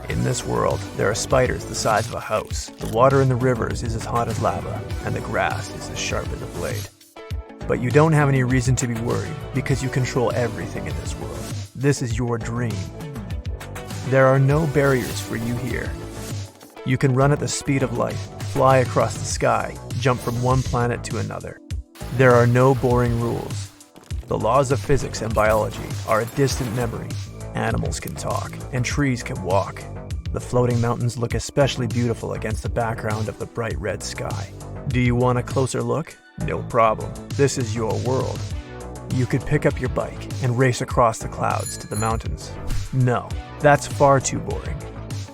In this world, there are spiders the size of a house, the water in the rivers is as hot as lava, and the grass is as sharp as a blade. But you don't have any reason to be worried because you control everything in this world. This is your dream. There are no barriers for you here. You can run at the speed of light, fly across the sky, jump from one planet to another. There are no boring rules. The laws of physics and biology are a distant memory. Animals can talk, and trees can walk. The floating mountains look especially beautiful against the background of the bright red sky. Do you want a closer look? No problem. This is your world. You could pick up your bike and race across the clouds to the mountains. No, that's far too boring.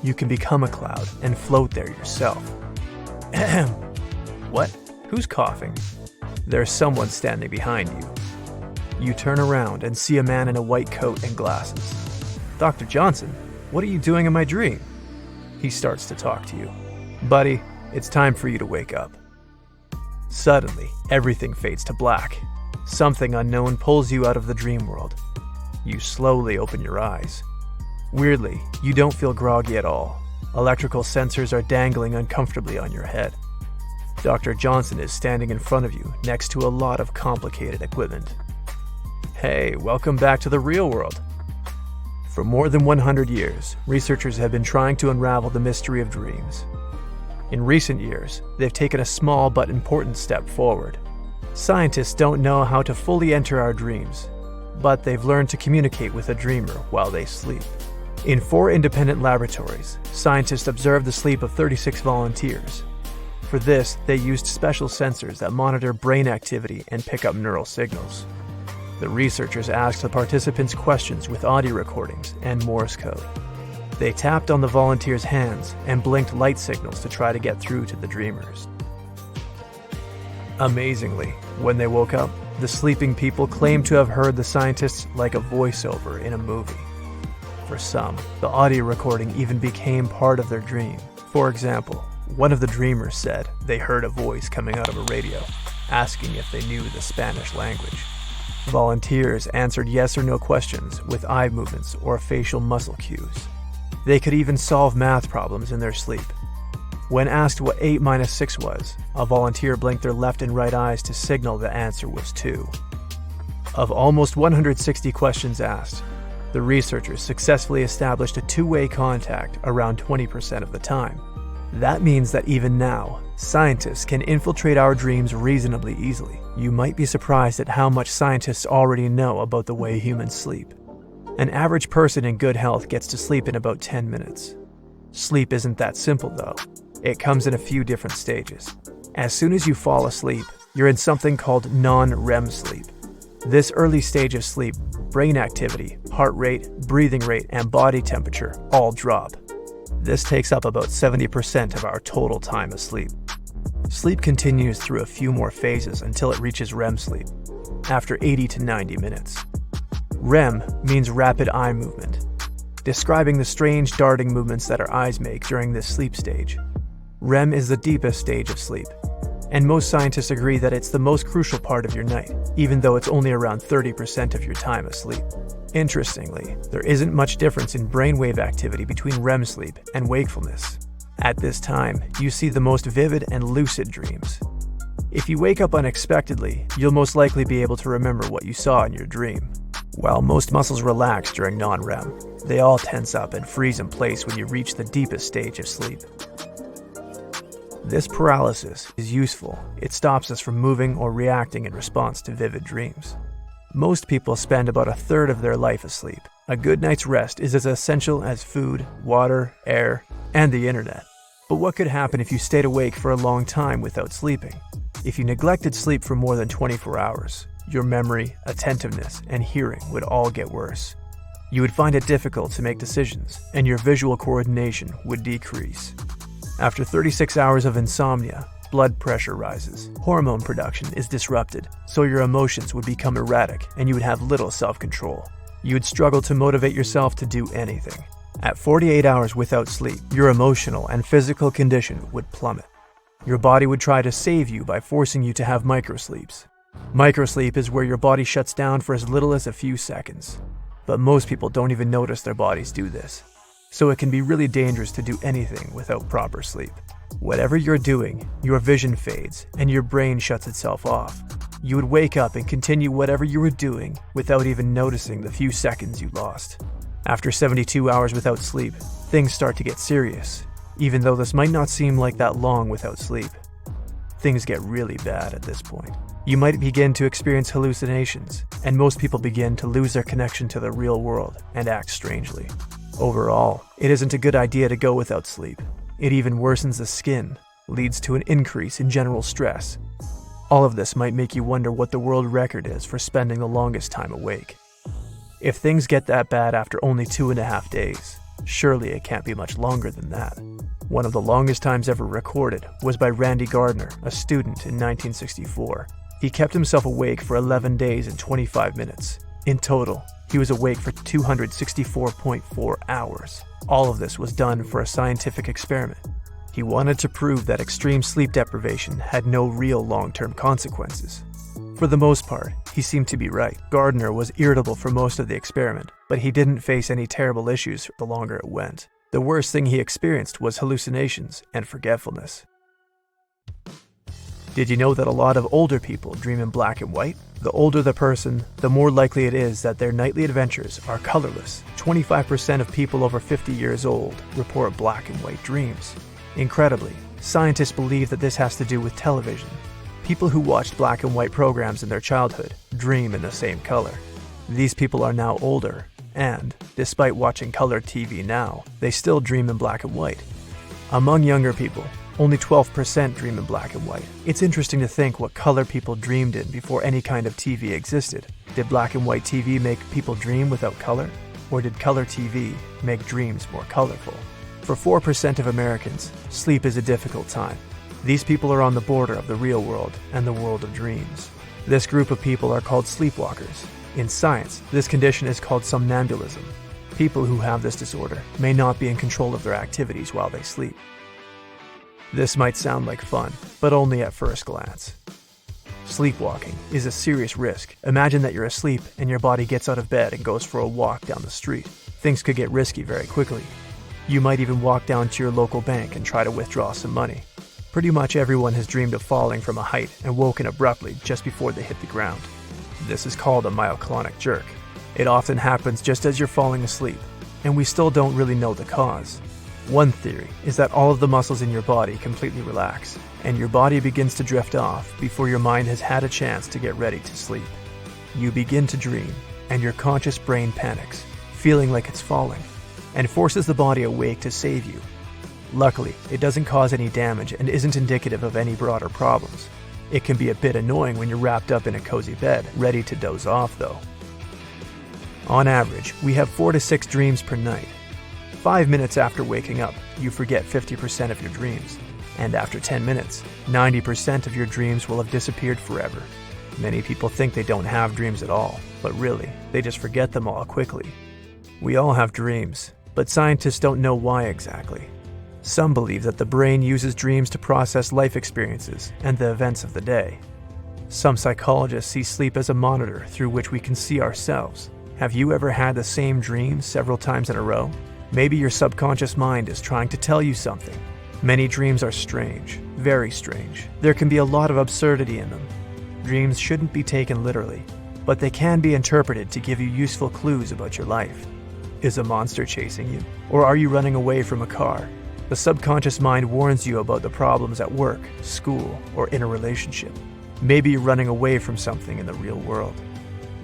You can become a cloud and float there yourself. Ahem. What? Who's coughing? There's someone standing behind you. You turn around and see a man in a white coat and glasses. Dr. Johnson, what are you doing in my dream? He starts to talk to you. Buddy, it's time for you to wake up. Suddenly, everything fades to black. Something unknown pulls you out of the dream world. You slowly open your eyes. Weirdly, you don't feel groggy at all. Electrical sensors are dangling uncomfortably on your head. Dr. Johnson is standing in front of you next to a lot of complicated equipment. Hey, welcome back to the real world. For more than 100 years, researchers have been trying to unravel the mystery of dreams. In recent years, they've taken a small but important step forward. Scientists don't know how to fully enter our dreams, but they've learned to communicate with a dreamer while they sleep. In 4 independent laboratories, scientists observed the sleep of 36 volunteers. For this, they used special sensors that monitor brain activity and pick up neural signals. The researchers asked the participants questions with audio recordings and Morse code. They tapped on the volunteers' hands and blinked light signals to try to get through to the dreamers. Amazingly, when they woke up, the sleeping people claimed to have heard the scientists like a voiceover in a movie. For some, the audio recording even became part of their dream. For example, one of the dreamers said they heard a voice coming out of a radio, asking if they knew the Spanish language. Volunteers answered yes or no questions with eye movements or facial muscle cues. They could even solve math problems in their sleep. When asked what 8 minus 6 was, a volunteer blinked their left and right eyes to signal the answer was 2. Of almost 160 questions asked, the researchers successfully established a two-way contact around 20% of the time. That means that even now, scientists can infiltrate our dreams reasonably easily. You might be surprised at how much scientists already know about the way humans sleep. An average person in good health gets to sleep in about 10 minutes. Sleep isn't that simple though. It comes in a few different stages. As soon as you fall asleep, you're in something called non-REM sleep. This early stage of sleep, brain activity, heart rate, breathing rate, and body temperature all drop. This takes up about 70% of our total time asleep. Sleep continues through a few more phases until it reaches REM sleep, after 80 to 90 minutes. REM means rapid eye movement, describing the strange darting movements that our eyes make during this sleep stage. REM is the deepest stage of sleep, and most scientists agree that it's the most crucial part of your night, even though it's only around 30% of your time asleep. Interestingly, there isn't much difference in brainwave activity between REM sleep and wakefulness. At this time, you see the most vivid and lucid dreams. If you wake up unexpectedly, you'll most likely be able to remember what you saw in your dream. While most muscles relax during non-REM, they all tense up and freeze in place when you reach the deepest stage of sleep. This paralysis is useful. It stops us from moving or reacting in response to vivid dreams. Most people spend about a third of their life asleep. A good night's rest is as essential as food, water, air, and the internet. But what could happen if you stayed awake for a long time without sleeping? If you neglected sleep for more than 24 hours, your memory, attentiveness, and hearing would all get worse. You would find it difficult to make decisions, and your visual coordination would decrease. After 36 hours of insomnia, blood pressure rises, hormone production is disrupted, so your emotions would become erratic and you would have little self-control. You would struggle to motivate yourself to do anything. At 48 hours without sleep, your emotional and physical condition would plummet. Your body would try to save you by forcing you to have microsleeps. Microsleep is where your body shuts down for as little as a few seconds. But most people don't even notice their bodies do this. so it can be really dangerous to do anything without proper sleep. Whatever you're doing, your vision fades and your brain shuts itself off. You would wake up and continue whatever you were doing without even noticing the few seconds you lost. After 72 hours without sleep, things start to get serious, even though this might not seem like that long without sleep. Things get really bad at this point. You might begin to experience hallucinations, and most people begin to lose their connection to the real world and act strangely. Overall, it isn't a good idea to go without sleep. It even worsens the skin, leads to an increase in general stress. All of this might make you wonder what the world record is for spending the longest time awake. If things get that bad after only 2.5 days, surely it can't be much longer than that. One of the longest times ever recorded was by Randy Gardner, a student in 1964. He kept himself awake for 11 days and 25 minutes. In total, he was awake for 264.4 hours. All of this was done for a scientific experiment. He wanted to prove that extreme sleep deprivation had no real long-term consequences. For the most part, he seemed to be right. Gardner was irritable for most of the experiment, but he didn't face any terrible issues the longer it went. The worst thing he experienced was hallucinations and forgetfulness. Did you know that a lot of older people dream in black and white? The older the person, the more likely it is that their nightly adventures are colorless. 25% of people over 50 years old report black and white dreams. Incredibly, scientists believe that this has to do with television. People who watched black and white programs in their childhood dream in the same color. These people are now older, and, despite watching color TV now, they still dream in black and white. Among younger people, only 12% dream in black and white. It's interesting to think what color people dreamed in before any kind of TV existed. Did black and white TV make people dream without color? Or did color TV make dreams more colorful? For 4% of Americans, sleep is a difficult time. These people are on the border of the real world and the world of dreams. This group of people are called sleepwalkers. In science, this condition is called somnambulism. People who have this disorder may not be in control of their activities while they sleep. This might sound like fun, but only at first glance. Sleepwalking is a serious risk. Imagine that you're asleep and your body gets out of bed and goes for a walk down the street. Things could get risky very quickly. You might even walk down to your local bank and try to withdraw some money. Pretty much everyone has dreamed of falling from a height and woken abruptly just before they hit the ground. This is called a myoclonic jerk. It often happens just as you're falling asleep, and we still don't really know the cause. One theory is that all of the muscles in your body completely relax, and your body begins to drift off before your mind has had a chance to get ready to sleep. You begin to dream, and your conscious brain panics, feeling like it's falling, and forces the body awake to save you. Luckily, it doesn't cause any damage and isn't indicative of any broader problems. It can be a bit annoying when you're wrapped up in a cozy bed, ready to doze off though. On average, we have 4 to 6 dreams per night. 5 minutes after waking up, you forget 50% of your dreams. And after 10 minutes, 90% of your dreams will have disappeared forever. Many people think they don't have dreams at all, but really, they just forget them all quickly. We all have dreams, but scientists don't know why exactly. Some believe that the brain uses dreams to process life experiences and the events of the day. Some psychologists see sleep as a monitor through which we can see ourselves. Have you ever had the same dream several times in a row? Maybe your subconscious mind is trying to tell you something. Many dreams are strange, very strange. There can be a lot of absurdity in them. Dreams shouldn't be taken literally, but they can be interpreted to give you useful clues about your life. Is a monster chasing you? Or are you running away from a car? The subconscious mind warns you about the problems at work, school, or in a relationship. Maybe you're running away from something in the real world.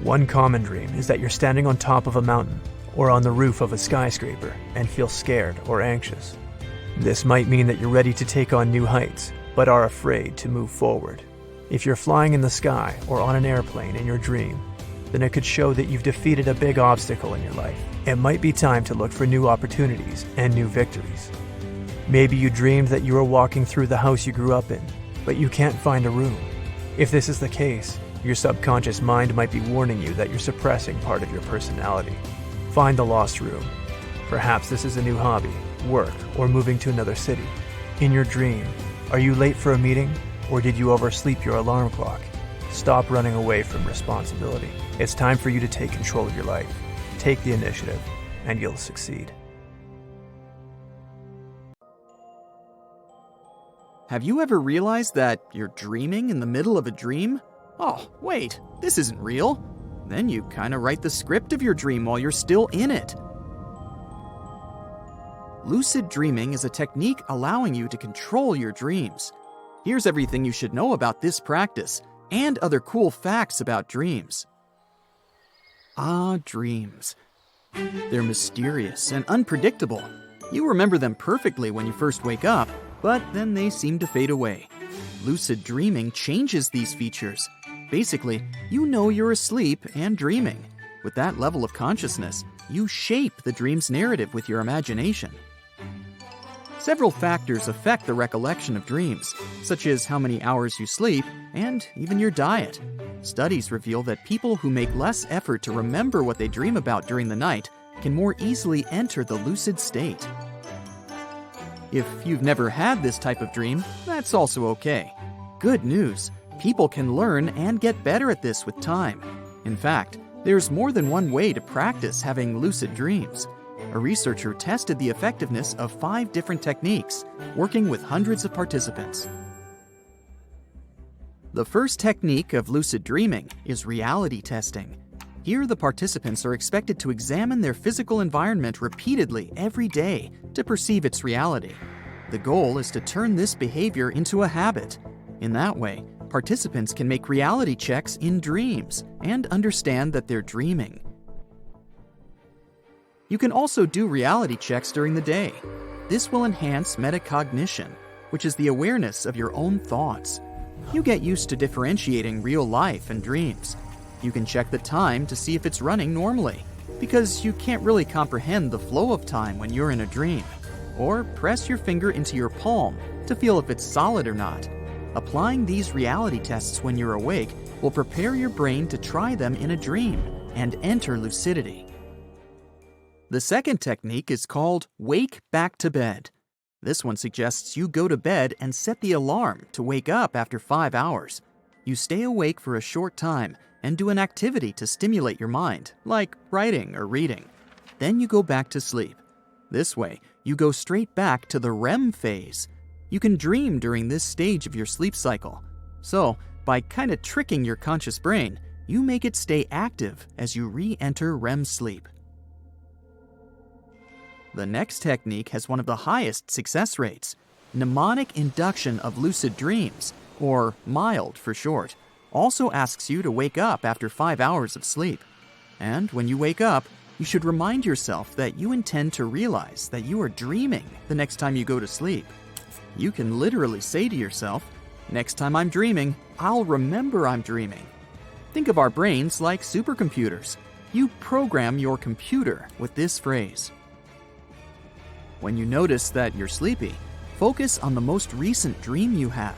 One common dream is that you're standing on top of a mountain or on the roof of a skyscraper and feel scared or anxious. This might mean that you're ready to take on new heights, but are afraid to move forward. If you're flying in the sky or on an airplane in your dream, then it could show that you've defeated a big obstacle in your life. It might be time to look for new opportunities and new victories. Maybe you dreamed that you were walking through the house you grew up in, but you can't find a room. If this is the case, your subconscious mind might be warning you that you're suppressing part of your personality. Find the lost room. Perhaps this is a new hobby, work, or moving to another city. In your dream, are you late for a meeting, or did you oversleep your alarm clock? Stop running away from responsibility. It's time for you to take control of your life. Take the initiative, and you'll succeed. Have you ever realized that you're dreaming in the middle of a dream? Oh, wait, this isn't real. Then you kind of write the script of your dream while you're still in it. Lucid dreaming is a technique allowing you to control your dreams. Here's everything you should know about this practice and other cool facts about dreams. Dreams. They're mysterious and unpredictable. You remember them perfectly when you first wake up, but then they seem to fade away. Lucid dreaming changes these features. Basically, you know you're asleep and dreaming. With that level of consciousness, you shape the dream's narrative with your imagination. Several factors affect the recollection of dreams, such as how many hours you sleep and even your diet. Studies reveal that people who make less effort to remember what they dream about during the night can more easily enter the lucid state. If you've never had this type of dream, that's also okay. Good news, people can learn and get better at this with time. In fact, there's more than one way to practice having lucid dreams. A researcher tested the effectiveness of 5 different techniques, working with hundreds of participants. The first technique of lucid dreaming is reality testing. Here, the participants are expected to examine their physical environment repeatedly every day to perceive its reality. The goal is to turn this behavior into a habit. In that way, participants can make reality checks in dreams and understand that they're dreaming. You can also do reality checks during the day. This will enhance metacognition, which is the awareness of your own thoughts. You get used to differentiating real life and dreams. You can check the time to see if it's running normally, because you can't really comprehend the flow of time when you're in a dream. Or press your finger into your palm to feel if it's solid or not. Applying these reality tests when you're awake will prepare your brain to try them in a dream and enter lucidity. The second technique is called Wake Back to Bed. This one suggests you go to bed and set the alarm to wake up after 5 hours. You stay awake for a short time and do an activity to stimulate your mind, like writing or reading. Then you go back to sleep. This way, you go straight back to the REM phase. You can dream during this stage of your sleep cycle. So, by kind of tricking your conscious brain, you make it stay active as you re-enter REM sleep. The next technique has one of the highest success rates. Mnemonic induction of lucid dreams, or MILD for short, also asks you to wake up after 5 hours of sleep. And when you wake up, you should remind yourself that you intend to realize that you are dreaming the next time you go to sleep. You can literally say to yourself, "Next time I'm dreaming, I'll remember I'm dreaming." Think of our brains like supercomputers. You program your computer with this phrase. When you notice that you're sleepy, focus on the most recent dream you had.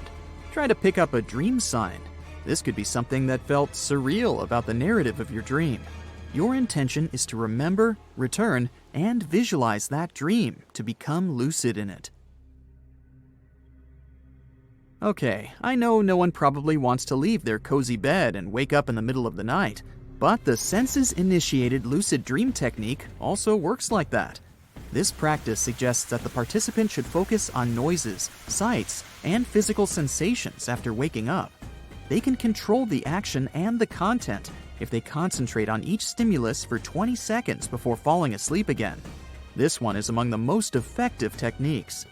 Try to pick up a dream sign. This could be something that felt surreal about the narrative of your dream. Your intention is to remember, return, and visualize that dream to become lucid in it. Okay, I know no one probably wants to leave their cozy bed and wake up in the middle of the night, but the senses-initiated lucid dream technique also works like that. This practice suggests that the participant should focus on noises, sights, and physical sensations after waking up. They can control the action and the content if they concentrate on each stimulus for 20 seconds before falling asleep again. This one is among the most effective techniques.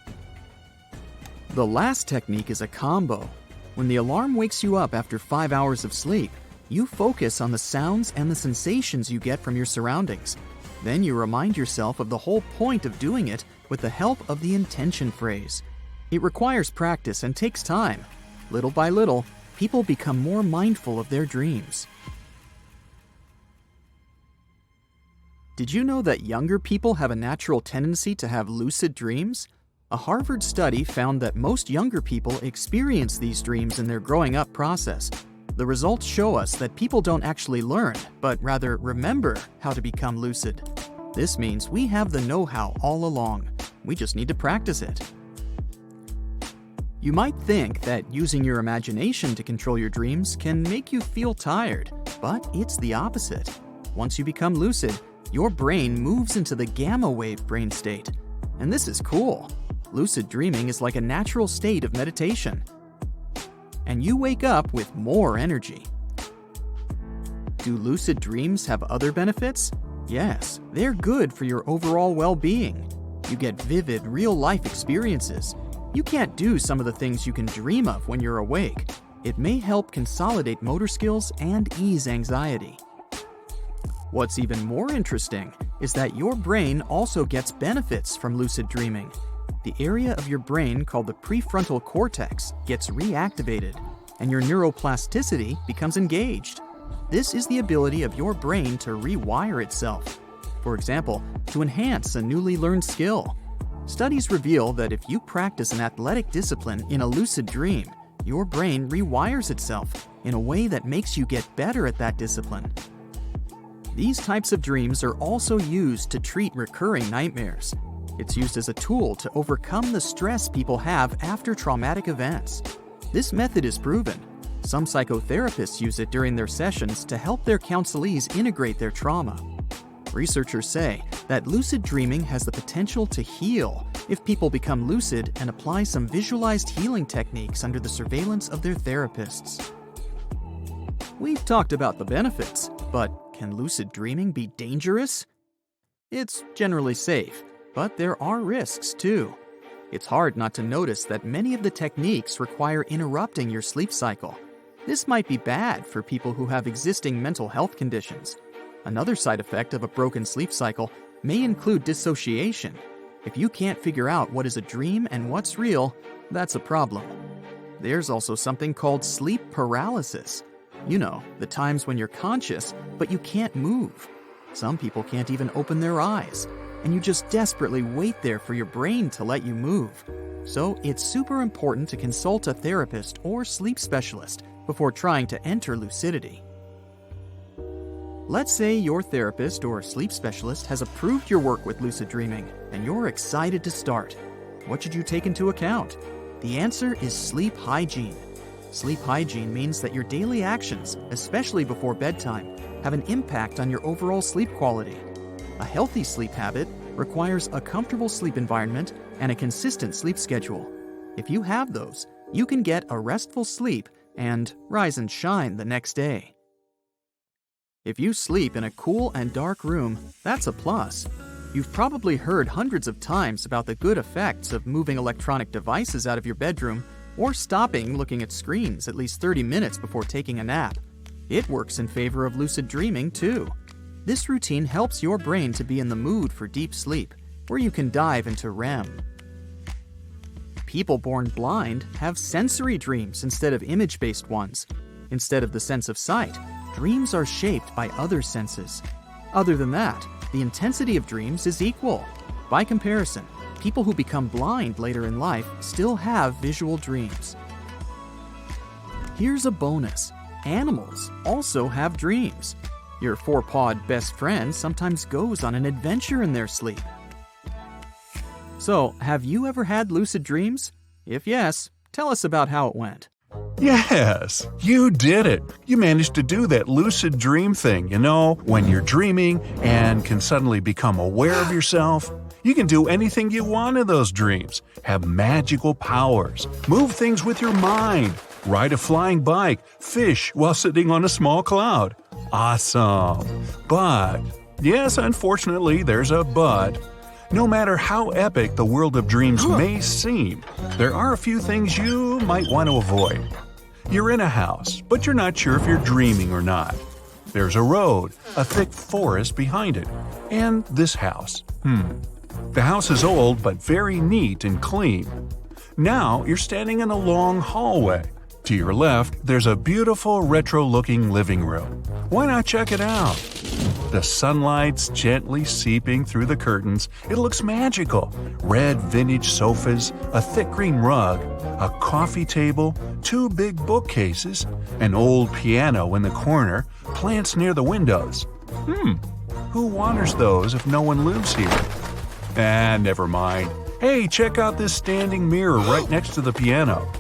The last technique is a combo. When the alarm wakes you up after 5 hours of sleep, you focus on the sounds and the sensations you get from your surroundings. Then you remind yourself of the whole point of doing it with the help of the intention phrase. It requires practice and takes time. Little by little, people become more mindful of their dreams. Did you know that younger people have a natural tendency to have lucid dreams? A Harvard study found that most younger people experience these dreams in their growing up process. The results show us that people don't actually learn, but rather remember how to become lucid. This means we have the know-how all along. We just need to practice it. You might think that using your imagination to control your dreams can make you feel tired, but it's the opposite. Once you become lucid, your brain moves into the gamma wave brain state. And this is cool. lucid dreaming is like a natural state of meditation. And you wake up with more energy. Do lucid dreams have other benefits? Yes, they're good for your overall well-being. You get vivid, real-life experiences. You can't do some of the things you can dream of when you're awake. It may help consolidate motor skills and ease anxiety. What's even more interesting is that your brain also gets benefits from lucid dreaming. The area of your brain called the prefrontal cortex gets reactivated, and your neuroplasticity becomes engaged. This is the ability of your brain to rewire itself. For example, to enhance a newly learned skill. Studies reveal that if you practice an athletic discipline in a lucid dream, your brain rewires itself in a way that makes you get better at that discipline. These types of dreams are also used to treat recurring nightmares. It's used as a tool to overcome the stress people have after traumatic events. This method is proven. Some psychotherapists use it during their sessions to help their counselees integrate their trauma. Researchers say that lucid dreaming has the potential to heal if people become lucid and apply some visualized healing techniques under the surveillance of their therapists. We've talked about the benefits, but can lucid dreaming be dangerous? It's generally safe, but there are risks too. It's hard not to notice that many of the techniques require interrupting your sleep cycle. This might be bad for people who have existing mental health conditions. Another side effect of a broken sleep cycle may include dissociation. If you can't figure out what is a dream and what's real, that's a problem. There's also something called sleep paralysis. You know, the times when you're conscious, but you can't move. Some people can't even open their eyes, and you just desperately wait there for your brain to let you move. So it's super important to consult a therapist or sleep specialist before trying to enter lucidity. Let's say your therapist or sleep specialist has approved your work with lucid dreaming, and you're excited to start. What should you take into account? The answer is sleep hygiene. Sleep hygiene means that your daily actions, especially before bedtime, have an impact on your overall sleep quality. A healthy sleep habit requires a comfortable sleep environment and a consistent sleep schedule. If you have those, you can get a restful sleep and rise and shine the next day. If you sleep in a cool and dark room, that's a plus. You've probably heard hundreds of times about the good effects of moving electronic devices out of your bedroom or stopping looking at screens at least 30 minutes before taking a nap. It works in favor of lucid dreaming, too. This routine helps your brain to be in the mood for deep sleep, where you can dive into REM. People born blind have sensory dreams instead of image-based ones. Instead of the sense of sight, dreams are shaped by other senses. Other than that, the intensity of dreams is equal. By comparison, people who become blind later in life still have visual dreams. Here's a bonus. Animals also have dreams. Your four-pawed best friend sometimes goes on an adventure in their sleep. So, have you ever had lucid dreams? If yes, tell us about how it went. Yes, you did it. You managed to do that lucid dream thing, when you're dreaming and can suddenly become aware of yourself. You can do anything you want in those dreams, have magical powers, move things with your mind, ride a flying bike, fish while sitting on a small cloud. Awesome. But, yes, unfortunately, there's a but. No matter how epic the world of dreams may seem, there are a few things you might want to avoid. You're in a house, but you're not sure if you're dreaming or not. There's a road, a thick forest behind it, and this house. The house is old but very neat and clean. Now you're standing in a long hallway. To your left, there's a beautiful retro-looking living room. Why not check it out? The sunlight's gently seeping through the curtains. It looks magical. Red vintage sofas, a thick green rug, a coffee table, 2 big bookcases, an old piano in the corner, plants near the windows. Who waters those if no one lives here? Never mind. Hey, check out this standing mirror right next to the piano.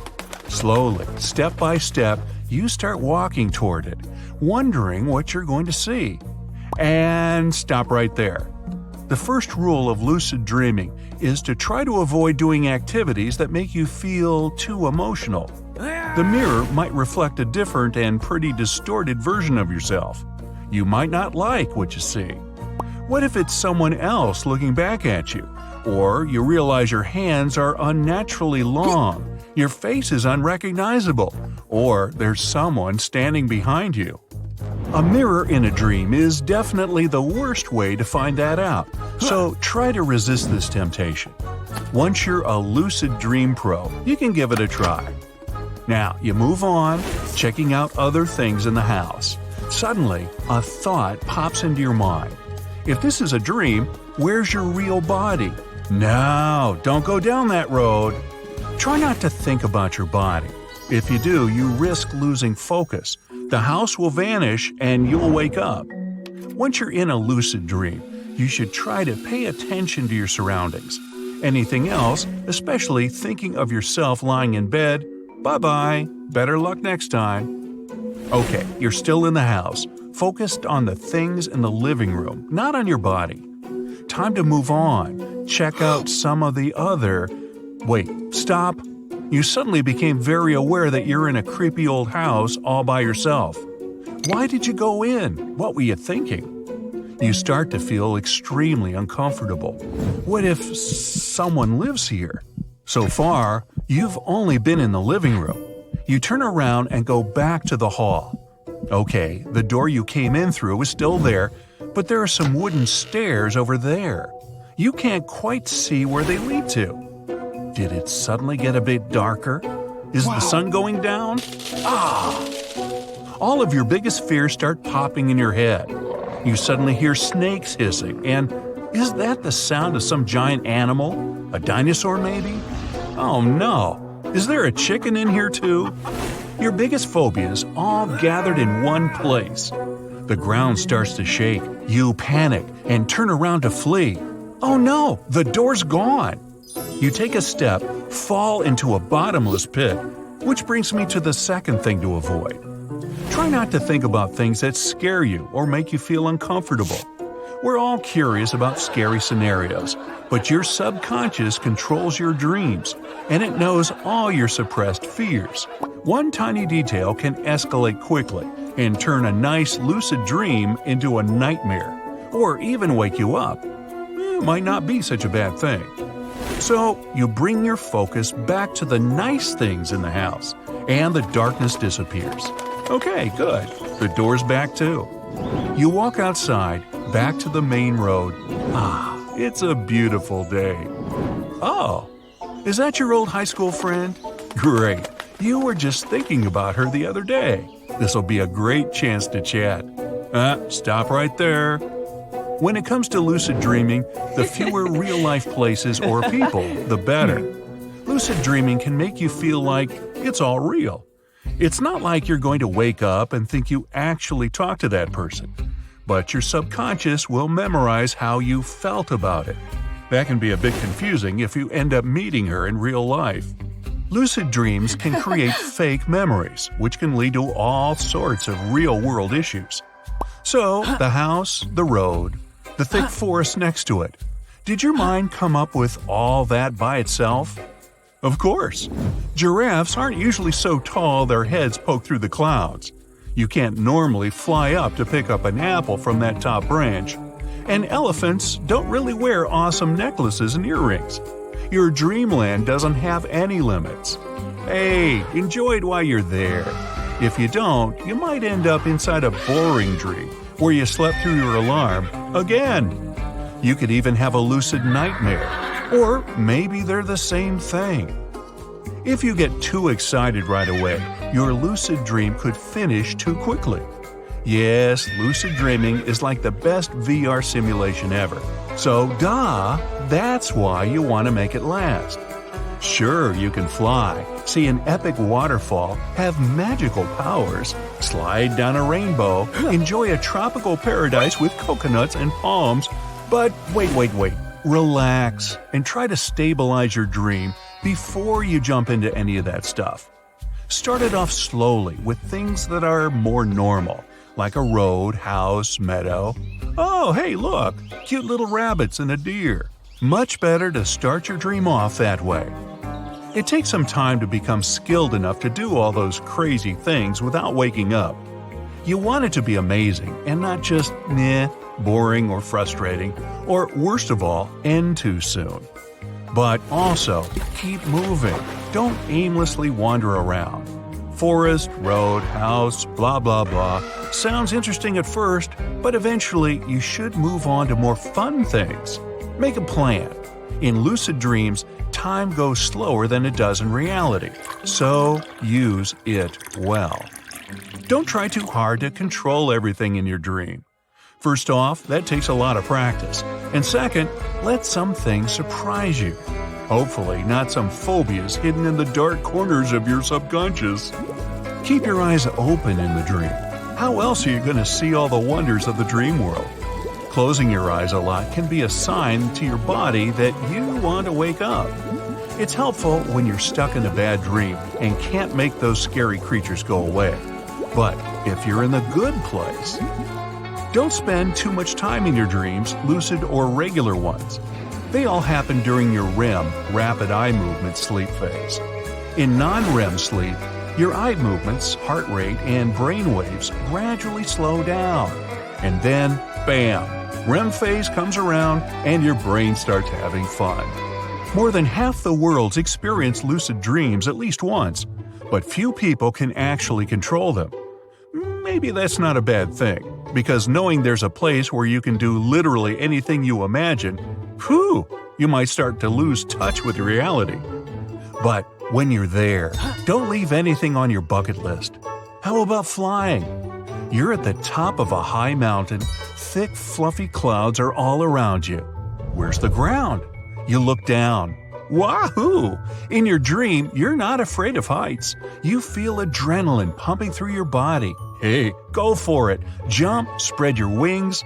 Slowly, step by step, you start walking toward it, wondering what you're going to see. And stop right there. The first rule of lucid dreaming is to try to avoid doing activities that make you feel too emotional. The mirror might reflect a different and pretty distorted version of yourself. You might not like what you see. What if it's someone else looking back at you? Or you realize your hands are unnaturally long, your face is unrecognizable, or there's someone standing behind you. A mirror in a dream is definitely the worst way to find that out, so try to resist this temptation. Once you're a lucid dream pro, you can give it a try. Now, you move on, checking out other things in the house. Suddenly, a thought pops into your mind. If this is a dream, where's your real body? No, don't go down that road. Try not to think about your body. If you do, you risk losing focus. The house will vanish and you'll wake up. Once you're in a lucid dream, you should try to pay attention to your surroundings. Anything else, especially thinking of yourself lying in bed, bye-bye, better luck next time. Okay, you're still in the house, focused on the things in the living room, not on your body. Time to move on. Check out some of the other… Wait, stop. You suddenly became very aware that you're in a creepy old house all by yourself. Why did you go in? What were you thinking? You start to feel extremely uncomfortable. What if someone lives here? So far, you've only been in the living room. You turn around and go back to the hall. Okay, the door you came in through is still there, but there are some wooden stairs over there. You can't quite see where they lead to. Did it suddenly get a bit darker? Is the sun going down? All of your biggest fears start popping in your head. You suddenly hear snakes hissing, and is that the sound of some giant animal? A dinosaur maybe? Oh no! Is there a chicken in here too? Your biggest phobias all gathered in one place. The ground starts to shake. You panic and turn around to flee. Oh no! The door's gone! You take a step, fall into a bottomless pit, which brings me to the second thing to avoid. Try not to think about things that scare you or make you feel uncomfortable. We're all curious about scary scenarios, but your subconscious controls your dreams, and it knows all your suppressed fears. One tiny detail can escalate quickly and turn a nice lucid dream into a nightmare, or even wake you up. It might not be such a bad thing. So, you bring your focus back to the nice things in the house, and the darkness disappears. Okay, good. The door's back too. You walk outside, back to the main road. It's a beautiful day. Oh, is that your old high school friend? Great. You were just thinking about her the other day. This'll be a great chance to chat. Stop right there. When it comes to lucid dreaming, the fewer real-life places or people, the better. Lucid dreaming can make you feel like it's all real. It's not like you're going to wake up and think you actually talked to that person, but your subconscious will memorize how you felt about it. That can be a bit confusing if you end up meeting her in real life. Lucid dreams can create fake memories, which can lead to all sorts of real-world issues. So, the house, the road, the thick forest next to it. Did your mind come up with all that by itself? Of course. Giraffes aren't usually so tall their heads poke through the clouds. You can't normally fly up to pick up an apple from that top branch. And elephants don't really wear awesome necklaces and earrings. Your dreamland doesn't have any limits. Hey, enjoy it while you're there. If you don't, you might end up inside a boring dream where you slept through your alarm again. You could even have a lucid nightmare. Or maybe they're the same thing. If you get too excited right away, your lucid dream could finish too quickly. Yes, lucid dreaming is like the best VR simulation ever. So, that's why you want to make it last. Sure, you can fly, see an epic waterfall, have magical powers, slide down a rainbow, enjoy a tropical paradise with coconuts and palms, but wait. Relax and try to stabilize your dream before you jump into any of that stuff. Start it off slowly with things that are more normal, like a road, house, meadow. Oh, hey, look, cute little rabbits and a deer. Much better to start your dream off that way. It takes some time to become skilled enough to do all those crazy things without waking up. You want it to be amazing and not just, boring or frustrating, or worst of all, end too soon. But also, keep moving. Don't aimlessly wander around. Forest, road, house, blah blah blah sounds interesting at first, but eventually you should move on to more fun things. Make a plan. In lucid dreams, time goes slower than it does in reality, so use it well. Don't try too hard to control everything in your dream. First off, that takes a lot of practice. And second, let some things surprise you. Hopefully, not some phobias hidden in the dark corners of your subconscious. Keep your eyes open in the dream. How else are you going to see all the wonders of the dream world? Closing your eyes a lot can be a sign to your body that you want to wake up. It's helpful when you're stuck in a bad dream and can't make those scary creatures go away. But if you're in the good place, don't spend too much time in your dreams, lucid or regular ones. They all happen during your REM, rapid eye movement sleep phase. In non-REM sleep, your eye movements, heart rate, and brain waves gradually slow down. And then, bam, REM phase comes around and your brain starts having fun. More than half the world's experience lucid dreams at least once, but few people can actually control them. Maybe that's not a bad thing, because knowing there's a place where you can do literally anything you imagine, you might start to lose touch with reality. But when you're there, don't leave anything on your bucket list. How about flying? You're at the top of a high mountain, thick, fluffy clouds are all around you. Where's the ground? You look down. Wahoo! In your dream, you're not afraid of heights. You feel adrenaline pumping through your body. Hey, go for it. Jump, spread your wings.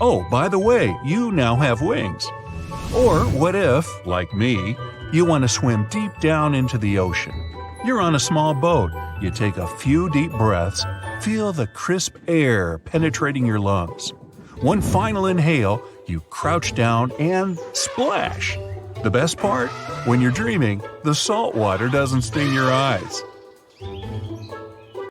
Oh, by the way, you now have wings. Or what if, like me, you want to swim deep down into the ocean? You're on a small boat. You take a few deep breaths, feel the crisp air penetrating your lungs. One final inhale, you crouch down and splash. The best part? When you're dreaming, the salt water doesn't sting your eyes.